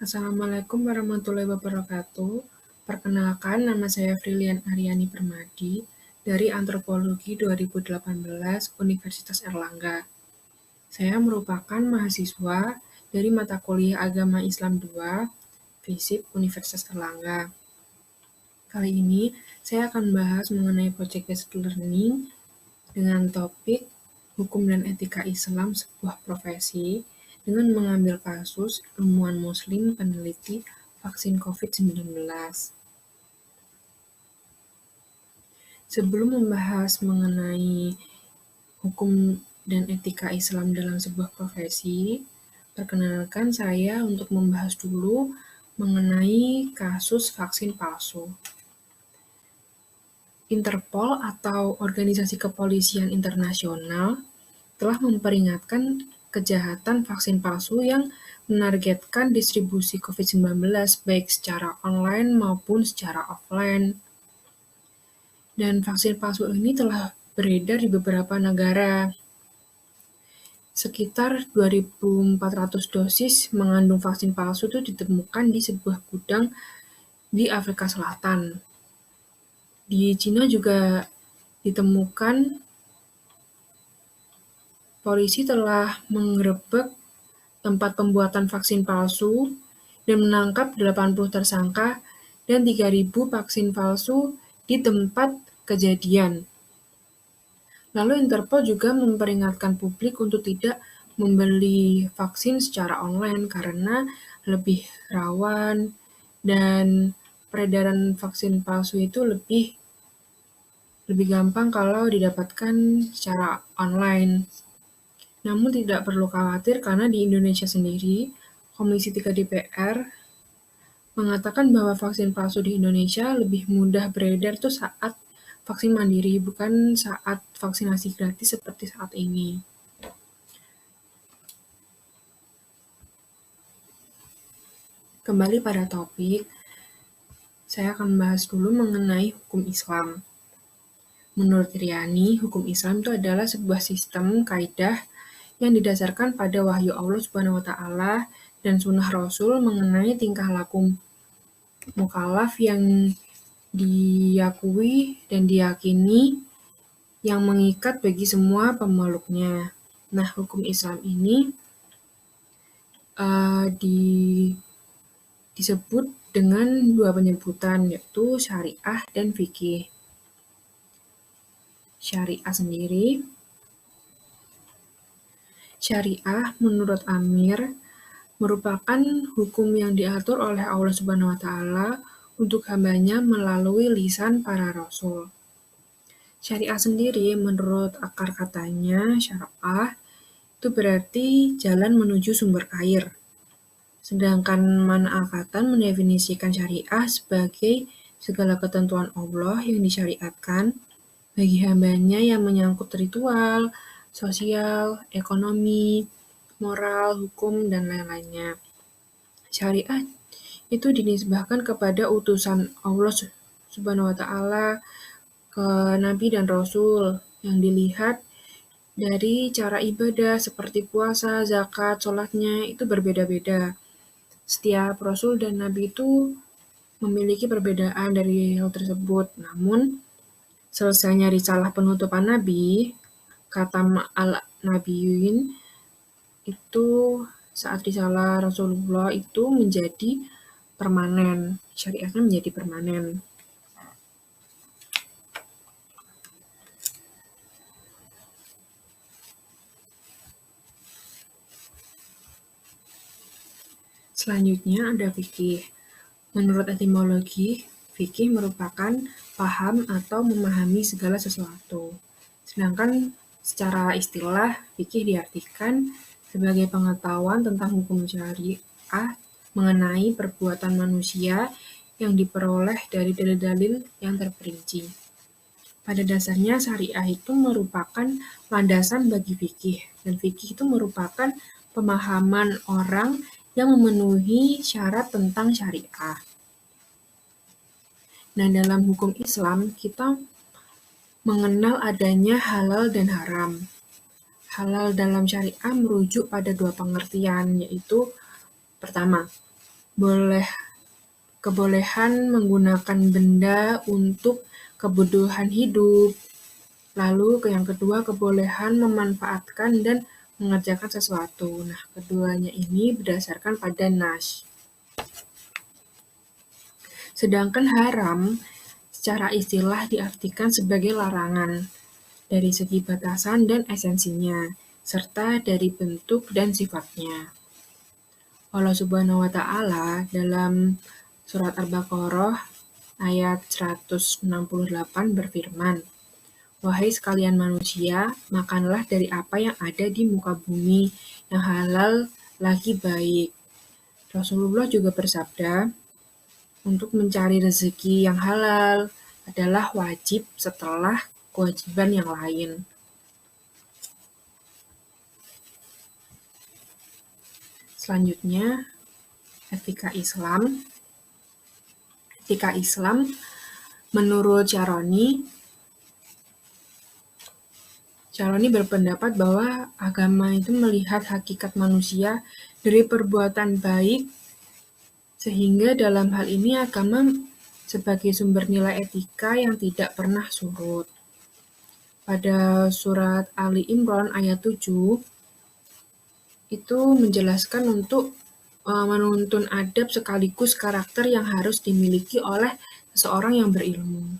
Assalamualaikum warahmatullahi wabarakatuh. Perkenalkan, nama saya Frilian Aryani Permadi dari Antropologi 2018 Universitas Erlangga. Saya merupakan mahasiswa dari mata kuliah Agama Islam 2, FISIP Universitas Erlangga. Kali ini, saya akan bahas mengenai project-based learning dengan topik Hukum dan Etika Islam Sebuah Profesi dengan mengambil kasus ilmuwan muslim peneliti vaksin COVID-19. Sebelum membahas mengenai hukum dan etika Islam dalam sebuah profesi, perkenalkan saya untuk membahas dulu mengenai kasus vaksin palsu. Interpol atau Organisasi Kepolisian Internasional telah memperingatkan kejahatan vaksin palsu yang menargetkan distribusi COVID-19 baik secara online maupun secara offline. Dan vaksin palsu ini telah beredar di beberapa negara. Sekitar 2.400 dosis mengandung vaksin palsu itu ditemukan di sebuah gudang di Afrika Selatan. Di Cina juga ditemukan. Polisi telah menggerebek tempat pembuatan vaksin palsu dan menangkap 80 tersangka dan 3.000 vaksin palsu di tempat kejadian. Lalu Interpol juga memperingatkan publik untuk tidak membeli vaksin secara online karena lebih rawan dan peredaran vaksin palsu itu lebih gampang kalau didapatkan secara online. Namun tidak perlu khawatir karena di Indonesia sendiri, Komisi 3 DPR mengatakan bahwa vaksin palsu di Indonesia lebih mudah beredar tuh saat vaksin mandiri, bukan saat vaksinasi gratis seperti saat ini. Kembali pada topik, saya akan bahas dulu mengenai hukum Islam. Menurut Iryani, hukum Islam itu adalah sebuah sistem kaidah yang didasarkan pada wahyu Allah Subhanahu wa Ta'ala dan sunnah Rasul mengenai tingkah laku mukallaf yang diakui dan diyakini yang mengikat bagi semua pemeluknya. Nah, hukum Islam ini disebut dengan dua penyebutan, yaitu syariah dan fikih. Syariah menurut Amir merupakan hukum yang diatur oleh Allah Subhanahu wa Ta'ala untuk hambanya melalui lisan para rasul. Syariah sendiri menurut akar katanya syara'ah itu berarti jalan menuju sumber air. Sedangkan Man'akatan mendefinisikan syariah sebagai segala ketentuan Allah yang disyariatkan bagi hambanya yang menyangkut ritual, sosial, ekonomi, moral, hukum, dan lain-lainnya. Syariah itu dinisbahkan kepada utusan Allah Subhanahu wa Ta'ala ke Nabi dan Rasul yang dilihat dari cara ibadah seperti puasa, zakat, sholatnya itu berbeda-beda. Setiap Rasul dan Nabi itu memiliki perbedaan dari hal tersebut. Namun, selesainya risalah penutupan Nabi, kata al-Nabiyyin, itu saat risalah Rasulullah itu menjadi permanen, syariatnya menjadi permanen. Selanjutnya ada fikih. Menurut etimologi, fikih merupakan paham atau memahami segala sesuatu. Sedangkan secara istilah, fikih diartikan sebagai pengetahuan tentang hukum syariah mengenai perbuatan manusia yang diperoleh dari dalil-dalil yang terperinci. Pada dasarnya syariah itu merupakan landasan bagi fikih, dan fikih itu merupakan pemahaman orang yang memenuhi syarat tentang syariah. Nah, dalam hukum Islam, kita mengenal adanya halal dan haram. Halal dalam syariah merujuk pada dua pengertian, yaitu pertama, kebolehan menggunakan benda untuk kebutuhan hidup. Lalu yang kedua, kebolehan memanfaatkan dan mengerjakan sesuatu. Nah, keduanya ini berdasarkan pada nas. Sedangkan haram secara istilah diartikan sebagai larangan dari segi batasan dan esensinya, serta dari bentuk dan sifatnya. Allah Subhanahu wa Ta'ala dalam surat Al-Baqarah ayat 168 berfirman, "Wahai sekalian manusia, makanlah dari apa yang ada di muka bumi, yang halal lagi baik." Rasulullah juga bersabda, untuk mencari rezeki yang halal adalah wajib setelah kewajiban yang lain. Selanjutnya, etika Islam. Etika Islam menurut Syaroni berpendapat bahwa agama itu melihat hakikat manusia dari perbuatan baik, sehingga dalam hal ini agama sebagai sumber nilai etika yang tidak pernah surut. Pada surat Ali Imran ayat 7, itu menjelaskan untuk menuntun adab sekaligus karakter yang harus dimiliki oleh seseorang yang berilmu.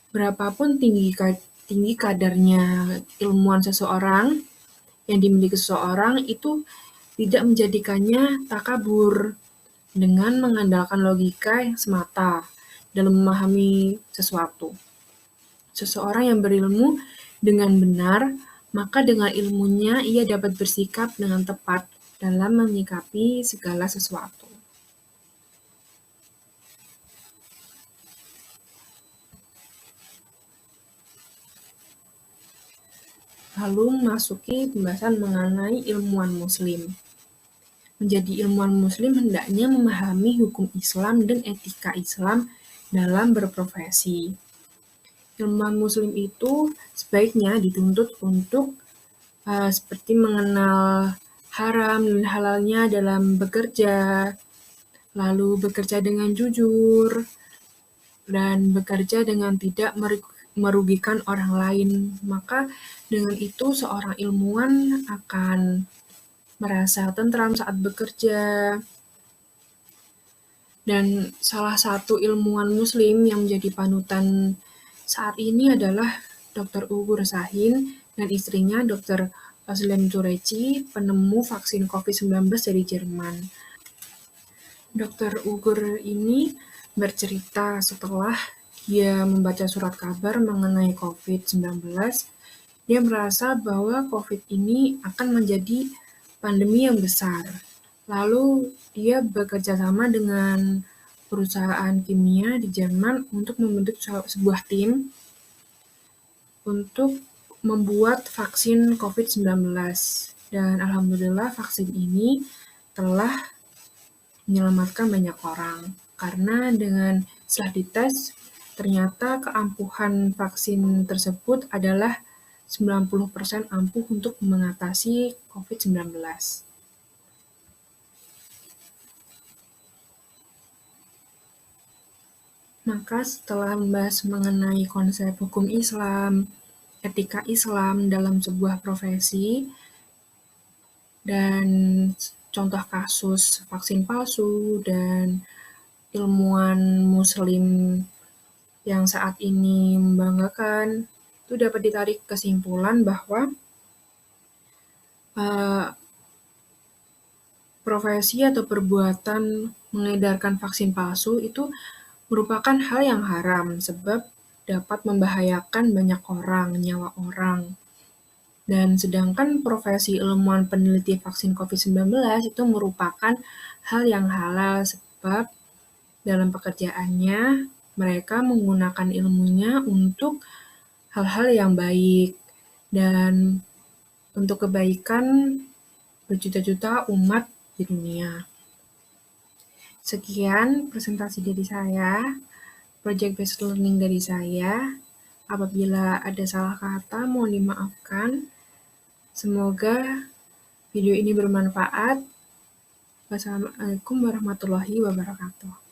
Berapapun tinggi kadarnya ilmuwan seseorang yang dimiliki seseorang, itu tidak menjadikannya takabur dengan mengandalkan logika yang semata dalam memahami sesuatu. Seseorang yang berilmu dengan benar, maka dengan ilmunya ia dapat bersikap dengan tepat dalam menyikapi segala sesuatu. Lalu memasuki pembahasan mengenai ilmuwan muslim. Menjadi ilmuwan muslim hendaknya memahami hukum Islam dan etika Islam dalam berprofesi. Ilmuwan muslim itu sebaiknya dituntut untuk seperti mengenal haram dan halalnya dalam bekerja, lalu bekerja dengan jujur, dan bekerja dengan tidak merugikan orang lain. Maka dengan itu seorang ilmuwan akan merasa tentram saat bekerja. Dan salah satu ilmuwan muslim yang menjadi panutan saat ini adalah Dr. Ugur Sahin dan istrinya Dr. Özlem Türeci, penemu vaksin COVID-19 dari Jerman. Dr. Ugur ini bercerita setelah dia membaca surat kabar mengenai COVID-19, dia merasa bahwa COVID ini akan menjadi pandemi yang besar. Lalu dia bekerja sama dengan perusahaan kimia di Jerman untuk membentuk sebuah tim untuk membuat vaksin COVID-19. Dan alhamdulillah vaksin ini telah menyelamatkan banyak orang. Karena dengan setelah dites, ternyata keampuhan vaksin tersebut adalah 90% ampuh untuk mengatasi COVID-19. Maka setelah membahas mengenai konsep hukum Islam, etika Islam dalam sebuah profesi, dan contoh kasus vaksin palsu dan ilmuwan muslim yang saat ini membanggakan, itu dapat ditarik kesimpulan bahwa profesi atau perbuatan mengedarkan vaksin palsu itu merupakan hal yang haram sebab dapat membahayakan banyak orang, nyawa orang. Dan sedangkan profesi ilmuwan peneliti vaksin COVID-19 itu merupakan hal yang halal sebab dalam pekerjaannya mereka menggunakan ilmunya untuk hal-hal yang baik dan untuk kebaikan berjuta-juta umat di dunia. Sekian presentasi dari saya, project based learning dari saya. Apabila ada salah kata, mohon dimaafkan. Semoga video ini bermanfaat. Wassalamualaikum warahmatullahi wabarakatuh.